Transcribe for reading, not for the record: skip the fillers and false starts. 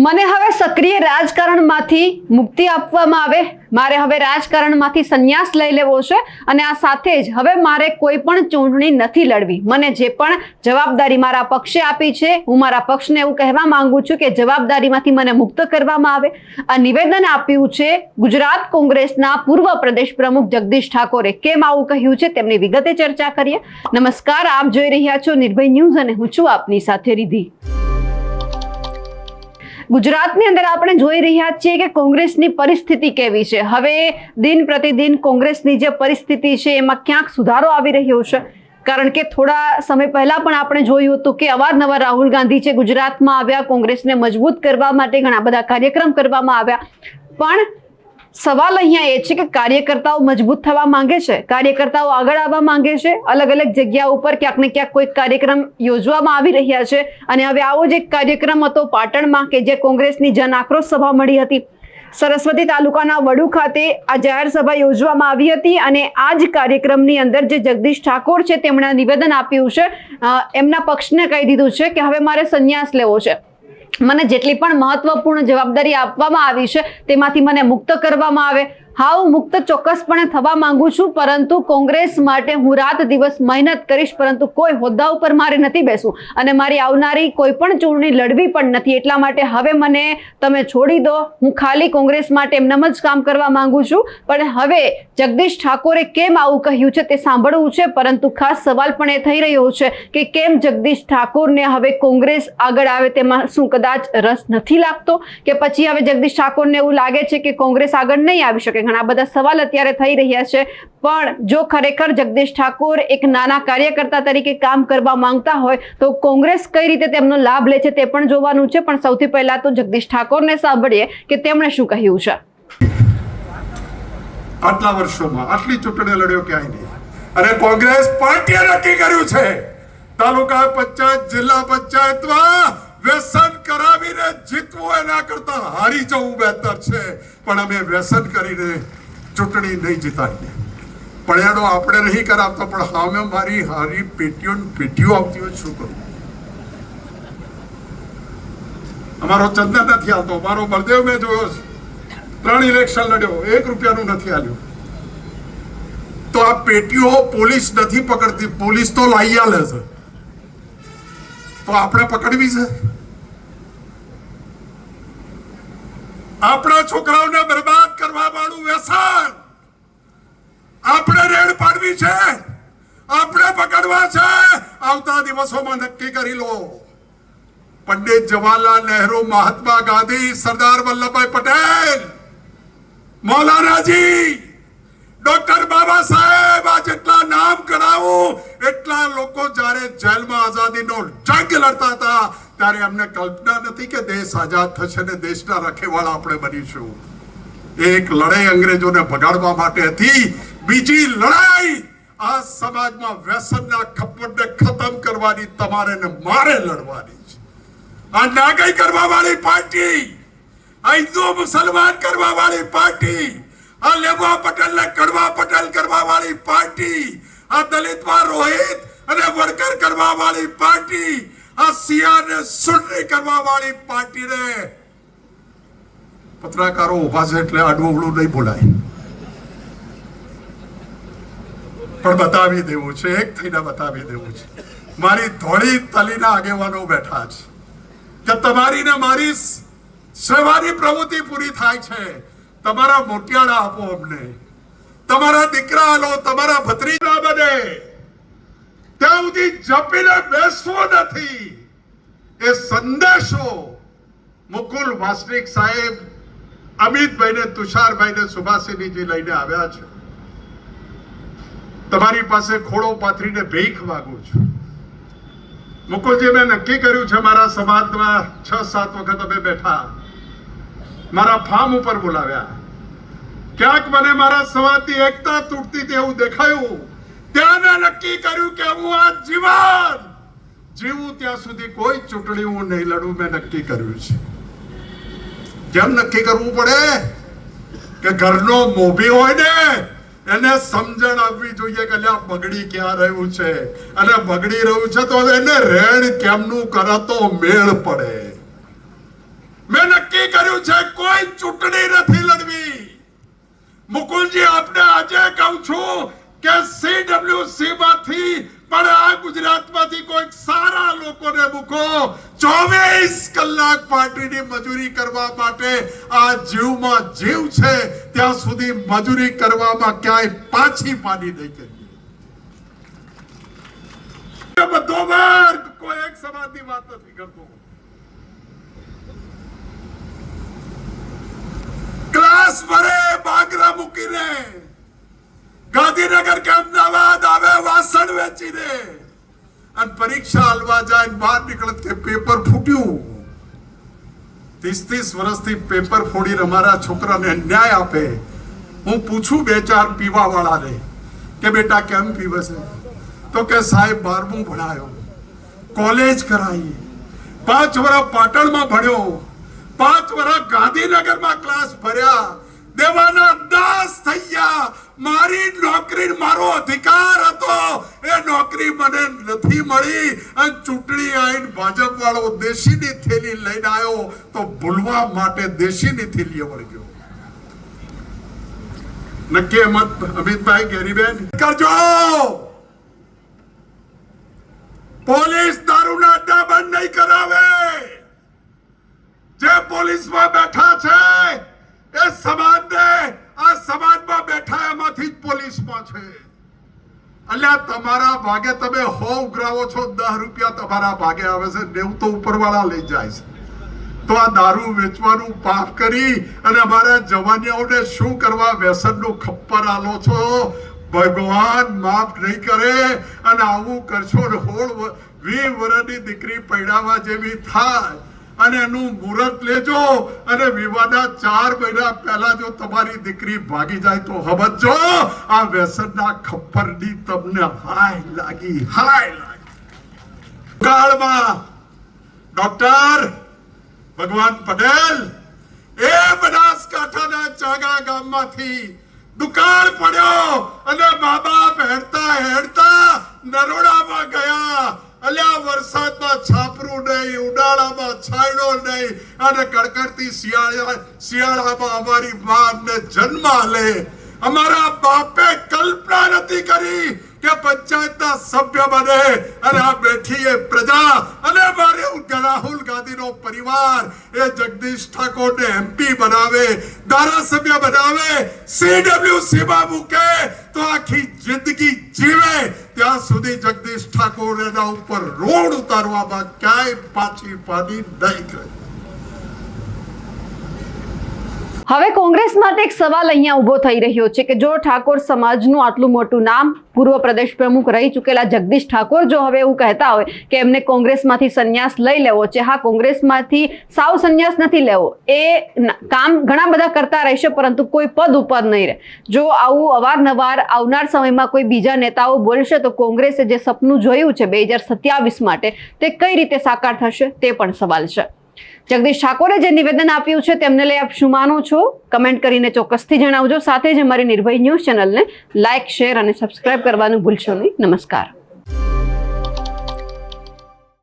મને હવે સક્રિય રાજકારણમાંથી મુક્તિ આપવામાં આવે, મારે હવે રાજકારણમાંથી સંન્યાસ લઈ લેવો છે અને આ સાથે જ હવે મારે કોઈ પણ ચૂંટણી નથી લડવી. મને જે પણ જવાબદારી મારા પક્ષે આપી છે, હું મારા પક્ષને એવું કહેવા માંગુ છું કે જવાબદારીમાંથી મને મુક્ત કરવામાં આવે. આ નિવેદન આપ્યું છે ગુજરાત કોંગ્રેસના પૂર્વ પ્રદેશ પ્રમુખ જગદીશ ઠાકોરે. કેમ આવું કહ્યું છે તેમની વિગતે ચર્ચા કરીએ. નમસ્કાર, આપ જોઈ રહ્યા છો નિર્ભય ન્યૂઝ અને હું છું આપની સાથે રિધિ. ગુજરાતની અંદર આપણે જોઈ રહ્યા છીએ કે કોંગ્રેસની પરિસ્થિતિ કેવી છે. હવે દિન પ્રતિદિન કોંગ્રેસની જે પરિસ્થિતિ છે એમાં ક્યાંક સુધારો આવી રહ્યો છે. કારણ કે થોડા સમય પહેલા પણ આપણે જોયું હતું કે અવારનવાર રાહુલ ગાંધી છે ગુજરાતમાં આવ્યા, કોંગ્રેસને મજબૂત કરવા માટે ઘણા બધા કાર્યક્રમ કરવામાં આવ્યા. પણ સવાલ અહીંયા એ છે કે કાર્યકર્તાઓ મજબૂત થવા માંગે છે, કાર્યકર્તાઓ આગળ આવવા માંગે છે. અલગ અલગ જગ્યા ઉપર ક્યાંક ને ક્યાંક કોઈ કાર્યક્રમ યોજવામાં આવી રહ્યા છે અને હવે આવો જ એક કાર્યક્રમ હતો પાટણમાં કે જે કોંગ્રેસની જન આક્રોશ સભા મળી હતી. સરસ્વતી તાલુકાના વડુ ખાતે આ જાહેર સભા યોજવામાં આવી હતી અને આ જ કાર્યક્રમની અંદર જે જગદીશ ઠાકોર છે તેમણે નિવેદન આપ્યું છે, એમના પક્ષને કહી દીધું છે કે હવે મારે સંન્યાસ લેવો છે. મને જેટલી પણ મહત્વપૂર્ણ જવાબદારી આપવામાં આવી છે તેમાંથી મને મુક્ત કરવામાં આવે. હા, હું મુક્ત ચોક્કસપણે થવા માંગુ છું, પરંતુ કોંગ્રેસ માટે હું રાત દિવસ મહેનત કરીશ, પરંતુ કોઈ હોદ્દા ઉપર મારે નથી બેસવું અને મારી આવનારી કોઈ પણ ચૂંટણી લડવી પણ નથી. એટલા માટે હવે મને તમે છોડી દો. હું ખાલી કોંગ્રેસ માટે એમનેમ જ કામ કરવા માંગુ છું. પણ હવે જગદીશ ઠાકોરે કેમ આવું કહ્યું છે તે સાંભળવું છે, પરંતુ ખાસ સવાલ પણ એ થઈ રહ્યો છે કે કેમ જગદીશ ઠાકોરને હવે કોંગ્રેસ આગળ આવે તેમાં શું કદાચ રસ નથી લાગતો કે પછી હવે જગદીશ ઠાકોરને એવું લાગે છે કે કોંગ્રેસ આગળ નહીં આવી શકે. ઘણા બધા સવાલ અત્યારે થઈ રહ્યા છે. પણ જો ખરેખર જગદીશ ઠાકોર એક નાના કાર્યકર્તા તરીકે કામ કરવા માંગતા હોય તો કોંગ્રેસ કઈ રીતે તેમનો લાભ લે છે તે પણ જોવાનું છે. પણ સૌથી પહેલા તો જગદીશ ઠાકોરને સાંભળીએ કે તેમણે શું કહ્યું છે. આટલા વર્ષોમાં આટલી ચૂંટણીઓ લડ્યો ક્યાંય નહીં અને કોંગ્રેસ પાર્ટીએ નક્કી કર્યું છે તાલુકા પંચાયત, જિલ્લા પંચાયતમાં વ્યસન કરાવીને જીતવું એના કરતા હારી જવું બહેતર છે. પણ અમે વ્યસન કરીને ચૂંટણી નહીં જીતાડીએ. પણ એનો આપણે નહીં કરાવતો, પણ સામે મારી હારી પેટીઓ આવતી હોય શું કરું? અમારો ચંદા નથી આવતો, મારો બળદેવ મેં જોયો છે 3 ઇલેક્શન લડ્યો, 1 રૂપિયાનું નથી આલ્યું. તો આ પેટીઓ પોલીસ નથી પકડતી, પોલીસ તો લાઈ આલે છે. તો આપણે પકડવી છે? આપણા છોકરાઓને બરબાદ કરવા વાળું વ્યસન આપણે રેડ પાડવી છે, આપણે પકડવા છે. આવતા દિવસોમાં નક્કી કરી લો. પંડિત જવાહરલાલ નહેરુ, મહાત્મા ગાંધી, સરદાર વલ્લભભાઈ પટેલ, મૌલાનાજી, ડોક્ટર બાબા સાહેબ, આ જેટલા નામ કરાવું એટલા લોકો જ્યારે જેલમાં આઝાદીનો જંગ લડતા હતા ત્યારે અમને કલ્પના નથી કે દેશ આઝાદ થશે ને દેશના રખેવાળા આપણે બનીશું. એક લડાઈ અંગ્રેજોને ભગાડવા માટે હતી, બીજી લડાઈ આ સમાજમાં વ્યસનના ખપ્પડને ખતમ કરવાની તમારે ને મારે લડવાની છે. આ નાગઈ કરવા વાળી પાર્ટી, આ હિન્દુ મુસલમાન કરવા વાળી પાર્ટી, આ લેવા પટેલ ને કડવા પટેલ કરવા વાળી પાર્ટી, આ દલિતમાં રોહિત અને વડકર કરવા વાળી પાર્ટી, આ સિયાર ને સુન્ની કરવા વાળી પાર્ટીને પત્રકારો ઉભા છે એટલે આડું નહીં બોલાય. પણ બતાવી દેવું છે, એક થઈને બતાવી દેવું છે. મારી ધોળી તલીના આગેવાનો બેઠા છે કે તમારી ને મારી સેવાની પ્રવૃત્તિ પૂરી થાય છે. તમારા મોટિયાળા આપો અમને, તમારા દીકરા આલો, તમારા ભત્રીજા બને ત્યાં સુધી જપીને બેસવું નથી. એ સંદેશો મુકુલ વાસનિક સાહેબ, અમિતભાઈને, તુષારભાઈને, સુભાષિનીજી લઈને આવ્યા છે. તમારી પાસે ખોળો પાથરીને ભીખ માંગુ છું. મુકુલજી, મેં નક્કી કર્યું છે મારા સમાજમાં 6-7 વખત અમે બેઠા, મારા ફાર્મ ઉપર બોલાવ્યા. ક્યાંક મને મારા સમાજની એકતા તૂટતી તેવું દેખાયું. ત્યાં મેં નક્કી કર્યું કે હું આ જીવું ત્યાં સુધી કોઈ ચૂંટણી હું નહીં લડું. મેં નક્કી કર્યું છે. કેમ નક્કી કરવું પડે? કે ઘરનો મોભી હોય ને એને સમજણ આપવી જોઈએ કે આ બગડી ક્યાં રહ્યું છે, અને બગડી રહ્યું છે તો એને રેડ કેમનું કરે તો મેળ પડે. મેં નક્કી કર્યું છે કોઈ ચૂંટણી નથી લડવી. મુકુલજી આપને આજે કહું છું કે CWC માંથી પણ આ ગુજરાતમાંથી કોઈ સારા લોકોને મૂકો. 24 કલાક પાર્ટીની મજૂરી કરવા માટે આ જીવમાં જીવ છે ત્યાં સુધી મજૂરી કરવામાં ક્યાંય પાછી પાડી નહીં કરીએ. બધો વર્ગ કોઈ એક સમાજની વાત નથી કરતો. ક્લાસ ભરે બાગરા મૂકીને ગાંધીનગર કે અમદાવાદ આવે વાસણ વેચીને અને પરીક્ષા હાલવા જાય બહાર નીકળત કે પેપર ફૂટ્યું. 30 વર્ષથી પેપર ફોડીને અમારા છોકરાને ન્યાય આપે. હું પૂછું 2-4 પીવા વાળાને કે બેટા કેમ પીવે છે તો કે સાહેબ 12મું ભણાયો, કોલેજ કરાવી, 5 વર્ષ પાટણમાં ભણ્યો, 5 વર્ષ ગાંધીનગરમાં ક્લાસ ભર્યા, દેવાના દાસ થઈ ગયા. મારી નોકરી મારો અધિકાર હતો એ નોકરી મને નથી મળી અને ચૂંટણી આવીને ભાજપ વાળો દેશીની થેલી લઈને આવ્યો તો ભૂલવા માટે દેશીની થેલી વળી ગયો. નક્કી મત અમિતભાઈ ગેરીબેન કરજો. પોલીસ દારૂના અડ્ડા બંધ નહીં કરાવે. જે પોલીસમાં બેઠા છે એ સમાજને આ સમાજમાં બેઠા એમાંથી જ પોલીસમાં છે. અલ્યા તમારા ભાગે તમે 100 ઉઘરાવો છો, 10 રૂપિયા તમારા ભાગે આવે છે, 90 તો ઉપરવાળા લઈ જાય છે. તો આ દારૂ વેચવાનું પાપ કરી અને અમારા જવાનીઓને શું કરવા વ્યસનનું ખપ્પર આલો છો? ભગવાન માફ નહીં કરે અને આવું કરશો ને 20 વર્ષની દીકરી પૈડાવા જેવી થાય અને એનું મુહૂર્ત લેજો અને વિવાહના 4 મહિના પહેલા જો તમારી દીકરી ભાગી જાય તો સમજો આ વ્યસનના ખપ્પરની તમને હાય લાગી. કાળમાં ડોક્ટર ભગવાન પટેલ એ બનાસકાંઠાના ચાગા ગામમાંથી દુકાળ પડ્યો અને મા બાપ હેડતા નરોડામાં ગયા. અલ્યા વરસાદમાં છાપરું નહીં, ઉનાળામાં છાંયડો નહીં અને કડકડતી શિયાળામાં અમારી માને જન્મ આલે. અમારા બાપે કલ્પના નથી કરી કે પંચાયતના સભ્ય બને અને આ બેઠી એ પ્રજા અને મારે રાહુલ ગાંધીનો પરિવાર એ જગદીશ ઠાકોરને MP બનાવે, ધારાસભ્ય બનાવે, CWC માં મૂકે તો આખી જિંદગી જીવે ત્યાં સુધી જગદીશ ઠાકોર એના ઉપર રોડ ઉતારવામાં ક્યાંય પાછી પાડી નહીં કરે. હવે કોંગ્રેસ માટે એક સવાલ અહીંયા ઉભો થઈ રહ્યો છે કે જો ઠાકોર સમાજનું આટલું મોટું નામ પૂર્વ પ્રદેશ પ્રમુખ રહી ચૂકેલા જગદીશ ઠાકોર જો હવે એવું કહેતા હોય કે એમને કોંગ્રેસમાંથી સંન્યાસ લઈ લેવો છે, હા કોંગ્રેસમાંથી સાવ સંન્યાસ નથી લેવો, એ કામ ઘણા બધા કરતા રહેશે પરંતુ કોઈ પદ ઉપર નહીં રહે. જો આવું અવારનવાર આવનાર સમયમાં કોઈ બીજા નેતાઓ બોલશે તો કોંગ્રેસે જે સપનું જોયું છે 2027 માટે તે કઈ રીતે સાકાર થશે તે પણ સવાલ છે. જગદીશ ઠાકોરે જે નિવેદન આપ્યું છે તેમને લઈ આપ શું માનો છો? કમેન્ટ કરીને ચોક્કસથી જણાવજો. સાથે જ અમારી નિર્ભય ન્યૂઝ ચેનલને લાઇક, શેર અને સબસ્ક્રાઇબ કરવાનું ભૂલશો નહીં. નમસ્કાર.